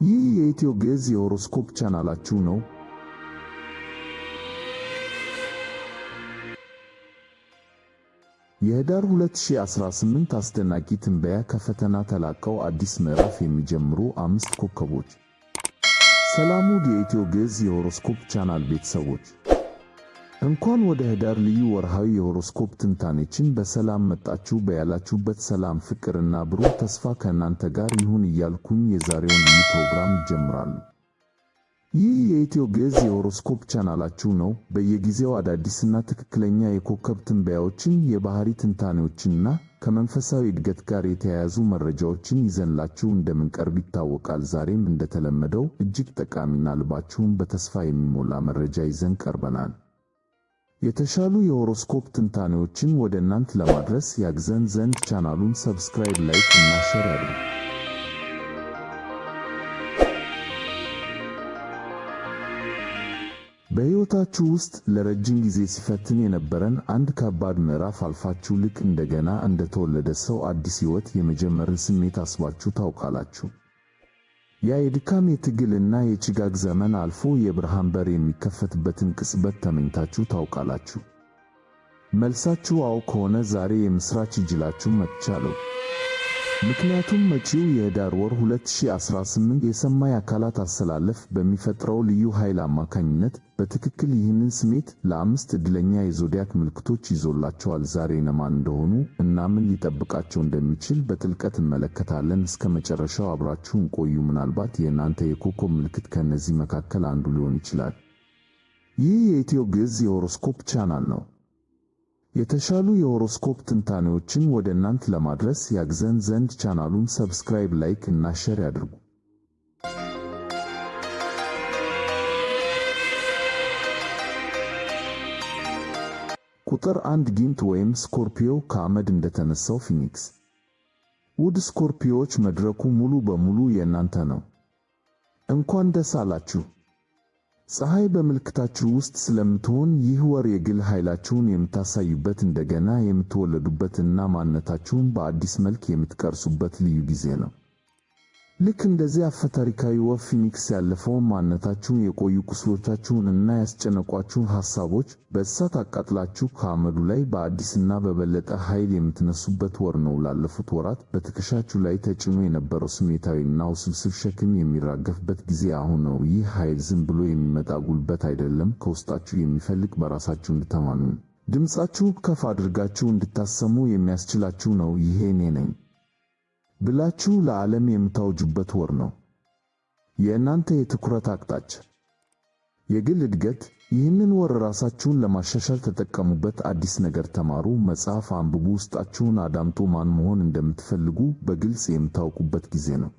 ይህ የኢትዮ ግዕዝ የሆሮስኮፕ ቻናላችሁ ነው። የህዳር 2018 አስደናቂ ትንበያ ከፈተና ተላቀው አዲስ ምዕራፍ የሚጀምሩ 5 ኮከቦች። ሰላም ውድ የኢትዮ ግዕዝ የሆሮስኮፕ ቻናል ቤተሰቦች፣ እንኳን ወደ ህዳር ልዩ ወርሃዊ የሆሮስኮፕ ትንታኔችን በሰላም መጣችሁ። በያላችሁበት ሰላም፣ ፍቅርና ብሩህ ተስፋ ከእናንተ ጋር ይሁን እያልኩኝ የዛሬውን ልዩ ፕሮግራም ይጀምራሉ። ይህ የኢትዮ ግዕዝ የሆሮስኮፕ ቻናላችሁ ነው። በየጊዜው አዳዲስና ትክክለኛ የኮከብ ትንበያዎችን፣ የባህሪ ትንታኔዎችንና ከመንፈሳዊ እድገት ጋር የተያያዙ መረጃዎችን ይዘንላችሁ እንደምንቀርብ ይታወቃል። ዛሬም እንደተለመደው እጅግ ጠቃሚና ልባችሁን በተስፋ የሚሞላ መረጃ ይዘን ቀርበናል። የተሻሉ የሆሮስኮፕ ትንታኔዎችን ወደ እናንተ ለማድረስ ያግዘን ዘንድ ቻናሉን ሰብስክራይብ፣ ላይክ እና ሼር ያድርጉ። በሕይወታችሁ ውስጥ ለረጅም ጊዜ ሲፈትን የነበረን አንድ ከባድ ምዕራፍ አልፋችሁ ልክ እንደገና እንደተወለደ ሰው አዲስ ሕይወት የመጀመርን ስሜት አስባችሁ ታውቃላችሁ? ያ የድካም የትግልና የጭጋግ ዘመን አልፎ የብርሃን በር የሚከፈትበትን ቅጽበት ተመኝታችሁ ታውቃላችሁ? መልሳችሁ አዎ ከሆነ ዛሬ የምስራች ይዤላችሁ መጥቻለሁ። ምክንያቱም መጪው የህዳር ወር 2018 የሰማይ አካላት አሰላለፍ በሚፈጥረው ልዩ ኃይል አማካኝነት በትክክል ይህንን ስሜት ለአምስት ዕድለኛ የዞዲያክ ምልክቶች ይዞላቸዋል። ዛሬ እነማን እንደሆኑ እና ምን ሊጠብቃቸው እንደሚችል በጥልቀት እንመለከታለን። እስከ መጨረሻው አብራችሁን ቆዩ። ምናልባት የእናንተ የኮከብ ምልክት ከእነዚህ መካከል አንዱ ሊሆን ይችላል። ይህ የኢትዮ ግዕዝ የሆሮስኮፕ ቻናል ነው። የተሻሉ የሆሮስኮፕ ትንታኔዎችን ወደ እናንተ ለማድረስ ያግዘን ዘንድ ቻናሉን ሰብስክራይብ፣ ላይክ እና ሼር ያድርጉ። ቁጥር 1 ጊንጥ ወይም ስኮርፒዮ፣ ከአመድ እንደተነሳው ፊኒክስ። ውድ ስኮርፒዮዎች፣ መድረኩ ሙሉ በሙሉ የእናንተ ነው። እንኳን ደስ አላችሁ! ፀሐይ በምልክታችሁ ውስጥ ስለምትሆን ይህ ወር የግል ኃይላችሁን የምታሳዩበት፣ እንደገና የምትወለዱበት እና ማንነታችሁን በአዲስ መልክ የምትቀርጹበት ልዩ ጊዜ ነው። ልክ እንደዚህ አፈታሪካዊ ወፍ ፊኒክስ ያለፈውን ማንነታችሁን፣ የቆዩ ቁስሎቻችሁን እና ያስጨነቋችሁን ሐሳቦች በእሳት አቃጥላችሁ ከአመዱ ላይ በአዲስና በበለጠ ኃይል የምትነሱበት ወር ነው። ላለፉት ወራት በትከሻችሁ ላይ ተጭኖ የነበረው ስሜታዊና ውስብስብ ሸክም የሚራገፍበት ጊዜ አሁን ነው። ይህ ኃይል ዝም ብሎ የሚመጣ ጉልበት አይደለም፣ ከውስጣችሁ የሚፈልቅ፣ በራሳችሁ እንድትተማመኑ፣ ድምፃችሁን ከፍ አድርጋችሁ እንድታሰሙ የሚያስችላችሁ ነው። ይሄ እኔ ነኝ ብላችሁ ለዓለም የምታውጁበት ወር ነው። የእናንተ የትኩረት አቅጣጫ የግል እድገት። ይህንን ወር ራሳችሁን ለማሻሻል ተጠቀሙበት። አዲስ ነገር ተማሩ፣ መጽሐፍ አንብቡ፣ ውስጣችሁን አዳምጡ። ማን መሆን እንደምትፈልጉ በግልጽ የምታውቁበት ጊዜ ነው።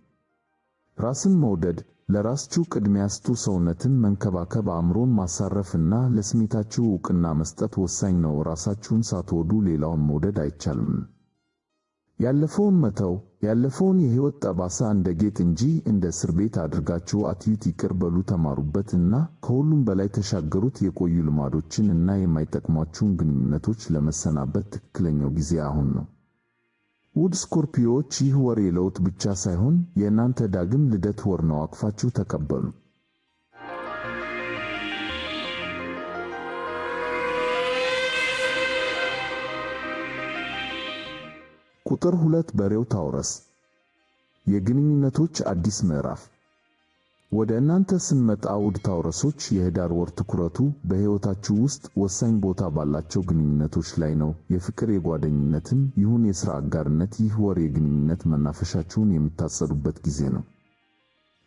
ራስን መውደድ፣ ለራሳችሁ ቅድሚያ ስጡ። ሰውነትን መንከባከብ፣ አእምሮን ማሳረፍ እና ለስሜታችሁ ዕውቅና መስጠት ወሳኝ ነው። ራሳችሁን ሳትወዱ ሌላውን መውደድ አይቻልም። ያለፈውን መተው፣ ያለፈውን የሕይወት ጠባሳ እንደ ጌጥ እንጂ እንደ እስር ቤት አድርጋችሁ አትዩት። ይቅር በሉ፣ ተማሩበት እና ከሁሉም በላይ ተሻገሩት። የቆዩ ልማዶችን እና የማይጠቅሟችሁን ግንኙነቶች ለመሰናበት ትክክለኛው ጊዜ አሁን ነው። ውድ ስኮርፒዮዎች፣ ይህ ወር የለውጥ ብቻ ሳይሆን የእናንተ ዳግም ልደት ወር ነው። አቅፋችሁ ተቀበሉ። ቁጥር 2 በሬው ታውረስ፣ የግንኙነቶች አዲስ ምዕራፍ። ወደ እናንተ ስንመጣ ውድ ታውረሶች፣ የህዳር ወር ትኩረቱ በሕይወታችሁ ውስጥ ወሳኝ ቦታ ባላቸው ግንኙነቶች ላይ ነው። የፍቅር፣ የጓደኝነትም ይሁን የሥራ አጋርነት፣ ይህ ወር የግንኙነት መናፈሻችሁን የምታጸዱበት ጊዜ ነው።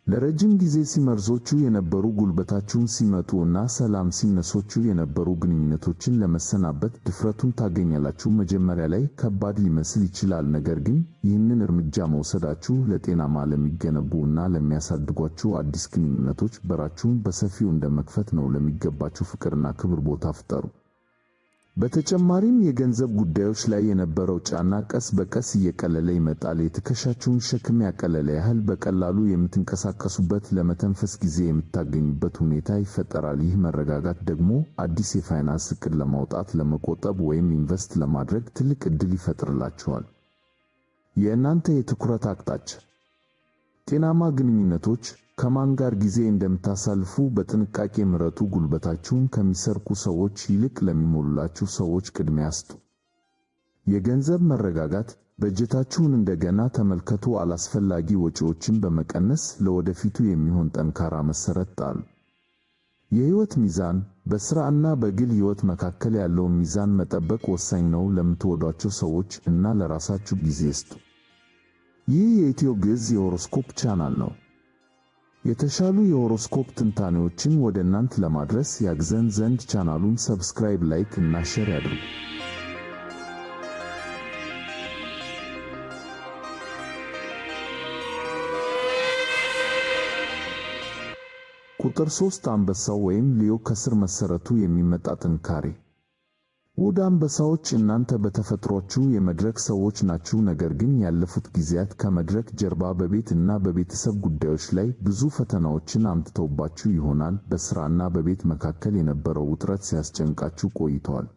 ለረጅም ጊዜ ሲመርዞቹ የነበሩ፣ ጉልበታችሁን ሲመጡ እና ሰላም ሲነሶቹ የነበሩ ግንኙነቶችን ለመሰናበት ድፍረቱን ታገኛላችሁ። መጀመሪያ ላይ ከባድ ሊመስል ይችላል፣ ነገር ግን ይህንን እርምጃ መውሰዳችሁ ለጤናማ ለሚገነቡ እና ለሚያሳድጓችሁ አዲስ ግንኙነቶች በራችሁን በሰፊው እንደመክፈት ነው። ለሚገባችሁ ፍቅርና ክብር ቦታ ፍጠሩ። በተጨማሪም የገንዘብ ጉዳዮች ላይ የነበረው ጫና ቀስ በቀስ እየቀለለ ይመጣል። የትከሻችሁን ሸክም ያቀለለ ያህል በቀላሉ የምትንቀሳቀሱበት፣ ለመተንፈስ ጊዜ የምታገኙበት ሁኔታ ይፈጠራል። ይህ መረጋጋት ደግሞ አዲስ የፋይናንስ ዕቅድ ለማውጣት፣ ለመቆጠብ ወይም ኢንቨስት ለማድረግ ትልቅ ዕድል ይፈጥርላችኋል። የእናንተ የትኩረት አቅጣጫ ጤናማ ግንኙነቶች ከማን ጋር ጊዜ እንደምታሳልፉ በጥንቃቄ ምረጡ። ጉልበታችሁን ከሚሰርቁ ሰዎች ይልቅ ለሚሞሉላችሁ ሰዎች ቅድሚያ ስጡ። የገንዘብ መረጋጋት በጀታችሁን እንደገና ተመልከቱ። አላስፈላጊ ወጪዎችን በመቀነስ ለወደፊቱ የሚሆን ጠንካራ መሰረት ጣሉ። የህይወት ሚዛን በሥራና በግል ሕይወት መካከል ያለውን ሚዛን መጠበቅ ወሳኝ ነው። ለምትወዷቸው ሰዎች እና ለራሳችሁ ጊዜ ስጡ። ይህ የኢትዮ ግዕዝ የሆሮስኮፕ ቻናል ነው። የተሻሉ የሆሮስኮፕ ትንታኔዎችን ወደ እናንተ ለማድረስ ያግዘን ዘንድ ቻናሉን ሰብስክራይብ፣ ላይክ እና ሼር ያድርጉ። ቁጥር 3 አንበሳው ወይም ሊዮ ከስር መሰረቱ የሚመጣ ጥንካሬ። ውድ አንበሳዎች እናንተ በተፈጥሯችሁ የመድረክ ሰዎች ናችሁ። ነገር ግን ያለፉት ጊዜያት ከመድረክ ጀርባ በቤት እና በቤተሰብ ጉዳዮች ላይ ብዙ ፈተናዎችን አምጥተውባችሁ ይሆናል። በሥራና በቤት መካከል የነበረው ውጥረት ሲያስጨንቃችሁ ቆይቷል።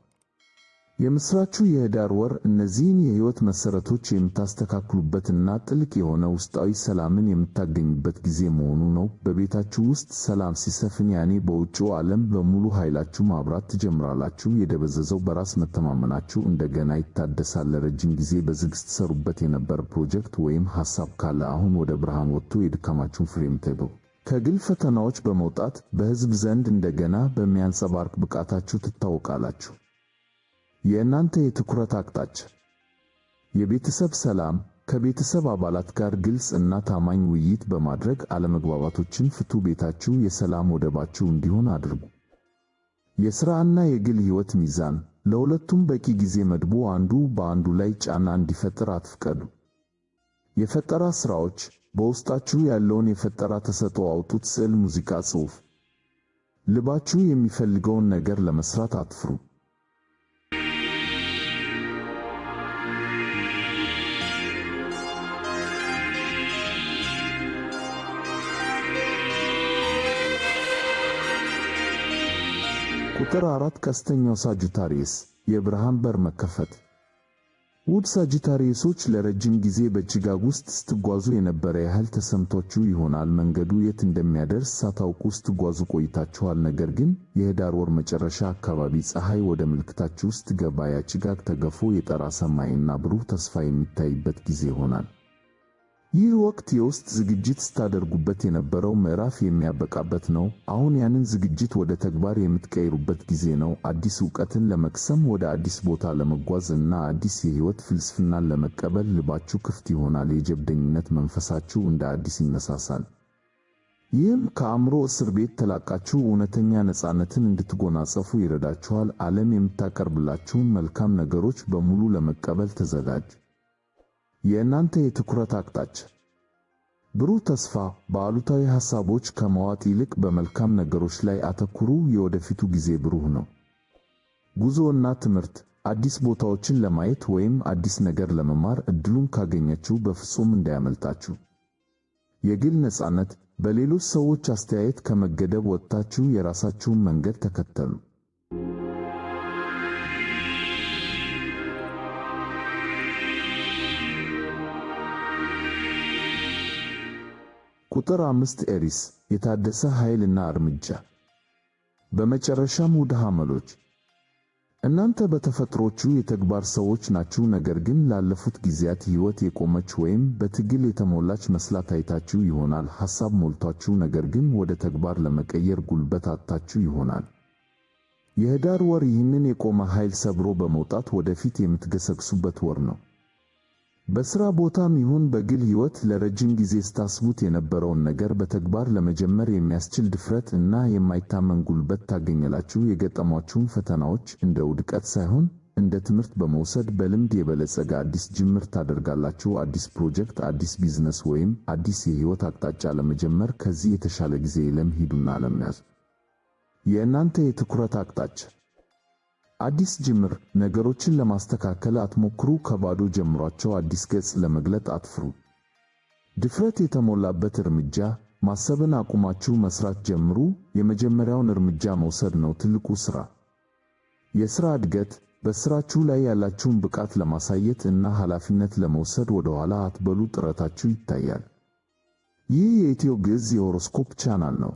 የምስራቹ የህዳር ወር እነዚህን የህይወት መሰረቶች የምታስተካክሉበትና ጥልቅ የሆነ ውስጣዊ ሰላምን የምታገኙበት ጊዜ መሆኑ ነው። በቤታችሁ ውስጥ ሰላም ሲሰፍን ያኔ በውጭው ዓለም በሙሉ ኃይላችሁ ማብራት ትጀምራላችሁ። የደበዘዘው በራስ መተማመናችሁ እንደገና ይታደሳል። ለረጅም ጊዜ በዝግ ስትሰሩበት የነበረ ፕሮጀክት ወይም ሐሳብ ካለ አሁን ወደ ብርሃን ወጥቶ የድካማችሁን ፍሬ የምታዩበት። ከግል ፈተናዎች በመውጣት በሕዝብ ዘንድ እንደገና በሚያንጸባርቅ ብቃታችሁ ትታወቃላችሁ። የእናንተ የትኩረት አቅጣጫ የቤተሰብ ሰላም። ከቤተሰብ አባላት ጋር ግልጽ እና ታማኝ ውይይት በማድረግ አለመግባባቶችን ፍቱ። ቤታችሁ የሰላም ወደባችሁ እንዲሆን አድርጉ። የሥራና የግል ሕይወት ሚዛን። ለሁለቱም በቂ ጊዜ መድቡ። አንዱ በአንዱ ላይ ጫና እንዲፈጠር አትፍቀዱ። የፈጠራ ሥራዎች በውስጣችሁ ያለውን የፈጠራ ተሰጥኦ አውጡት። ስዕል፣ ሙዚቃ፣ ጽሑፍ። ልባችሁ የሚፈልገውን ነገር ለመስራት አትፍሩ። ቁጥር 4 ቀስተኛው ሳጂታሪየስ የብርሃን በር መከፈት። ውድ ሳጂታሪየሶች ለረጅም ጊዜ በጭጋግ ውስጥ ስትጓዙ የነበረ ያህል ተሰምቷችሁ ይሆናል። መንገዱ የት እንደሚያደርስ ሳታውቁ ስትጓዙ ቆይታችኋል። ነገር ግን የህዳር ወር መጨረሻ አካባቢ ፀሐይ ወደ ምልክታችሁ ውስጥ ገባ። ያ ጭጋግ ተገፎ የጠራ ሰማይና ብሩህ ተስፋ የሚታይበት ጊዜ ይሆናል። ይህ ወቅት የውስጥ ዝግጅት ስታደርጉበት የነበረው ምዕራፍ የሚያበቃበት ነው። አሁን ያንን ዝግጅት ወደ ተግባር የምትቀይሩበት ጊዜ ነው። አዲስ ዕውቀትን ለመቅሰም፣ ወደ አዲስ ቦታ ለመጓዝ እና አዲስ የሕይወት ፍልስፍናን ለመቀበል ልባችሁ ክፍት ይሆናል። የጀብደኝነት መንፈሳችሁ እንደ አዲስ ይነሳሳል። ይህም ከአእምሮ እስር ቤት ተላቃችሁ እውነተኛ ነፃነትን እንድትጎናጸፉ ይረዳችኋል። ዓለም የምታቀርብላችሁን መልካም ነገሮች በሙሉ ለመቀበል ተዘጋጁ። የእናንተ የትኩረት አቅጣጫ ብሩህ ተስፋ። በአሉታዊ ሐሳቦች ከመዋጥ ይልቅ በመልካም ነገሮች ላይ አተኩሩ። የወደፊቱ ጊዜ ብሩህ ነው። ጉዞና ትምህርት። አዲስ ቦታዎችን ለማየት ወይም አዲስ ነገር ለመማር ዕድሉን ካገኛችሁ በፍጹም እንዳያመልጣችሁ። የግል ነፃነት። በሌሎች ሰዎች አስተያየት ከመገደብ ወጥታችሁ የራሳችሁን መንገድ ተከተሉ። ቁጥር 5 ኤሪስ የታደሰ ኃይልና እርምጃ። በመጨረሻም ውድ ሐመሎች እናንተ በተፈጥሮቹ የተግባር ሰዎች ናችሁ። ነገር ግን ላለፉት ጊዜያት ሕይወት የቆመች ወይም በትግል የተሞላች መስላ ታይታችሁ ይሆናል። ሐሳብ ሞልቷችሁ፣ ነገር ግን ወደ ተግባር ለመቀየር ጉልበት አጥታችሁ ይሆናል። የህዳር ወር ይህንን የቆመ ኃይል ሰብሮ በመውጣት ወደፊት የምትገሰግሱበት ወር ነው። በሥራ ቦታም ይሁን በግል ሕይወት ለረጅም ጊዜ ስታስቡት የነበረውን ነገር በተግባር ለመጀመር የሚያስችል ድፍረት እና የማይታመን ጉልበት ታገኛላችሁ። የገጠሟችሁን ፈተናዎች እንደ ውድቀት ሳይሆን እንደ ትምህርት በመውሰድ በልምድ የበለጸገ አዲስ ጅምር ታደርጋላችሁ። አዲስ ፕሮጀክት፣ አዲስ ቢዝነስ ወይም አዲስ የሕይወት አቅጣጫ ለመጀመር ከዚህ የተሻለ ጊዜ የለም። ሂዱና ለመያዝ የእናንተ የትኩረት አቅጣጫ አዲስ ጅምር። ነገሮችን ለማስተካከል አትሞክሩ። ከባዶ ጀምሯቸው። አዲስ ገጽ ለመግለጥ አትፍሩ። ድፍረት የተሞላበት እርምጃ። ማሰብን አቁማችሁ መስራት ጀምሩ። የመጀመሪያውን እርምጃ መውሰድ ነው ትልቁ ሥራ። የሥራ እድገት። በሥራችሁ ላይ ያላችሁን ብቃት ለማሳየት እና ኃላፊነት ለመውሰድ ወደ ኋላ አትበሉ። ጥረታችሁ ይታያል። ይህ የኢትዮ ግዕዝ የሆሮስኮፕ ቻናል ነው።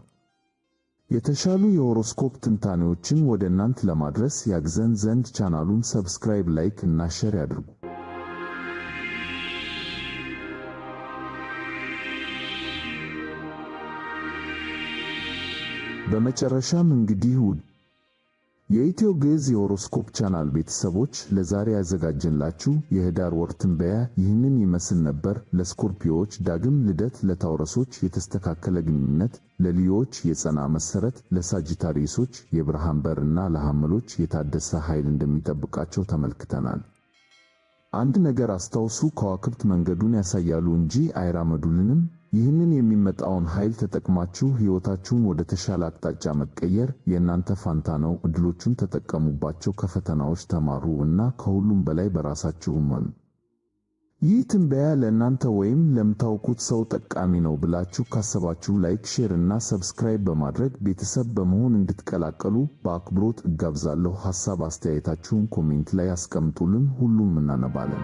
የተሻሉ የሆሮስኮፕ ትንታኔዎችን ወደ እናንተ ለማድረስ ያግዘን ዘንድ ቻናሉን ሰብስክራይብ፣ ላይክ እና ሼር ያድርጉ። በመጨረሻም እንግዲህ ውድ የኢትዮ ግዕዝ የሆሮስኮፕ ቻናል ቤተሰቦች ለዛሬ ያዘጋጀንላችሁ የህዳር ወር ትንበያ ይህንን ይመስል ነበር። ለስኮርፒዮዎች ዳግም ልደት፣ ለታውረሶች የተስተካከለ ግንኙነት፣ ለሊዮዎች የጸና መሰረት፣ ለሳጂታሪዮሶች የብርሃን በር እና ለሐመሎች የታደሰ ኃይል እንደሚጠብቃቸው ተመልክተናል። አንድ ነገር አስታውሱ፣ ከዋክብት መንገዱን ያሳያሉ እንጂ አይራመዱልንም። ይህንን የሚመጣውን ኃይል ተጠቅማችሁ ሕይወታችሁን ወደ ተሻለ አቅጣጫ መቀየር የእናንተ ፋንታ ነው። ዕድሎቹን ተጠቀሙባቸው፣ ከፈተናዎች ተማሩ እና ከሁሉም በላይ በራሳችሁ እመኑ። ይህ ትንበያ ለእናንተ ወይም ለምታውቁት ሰው ጠቃሚ ነው ብላችሁ ካሰባችሁ ላይክ፣ ሼር እና ሰብስክራይብ በማድረግ ቤተሰብ በመሆን እንድትቀላቀሉ በአክብሮት እጋብዛለሁ። ሐሳብ አስተያየታችሁን ኮሜንት ላይ አስቀምጡልን፣ ሁሉም እናነባለን።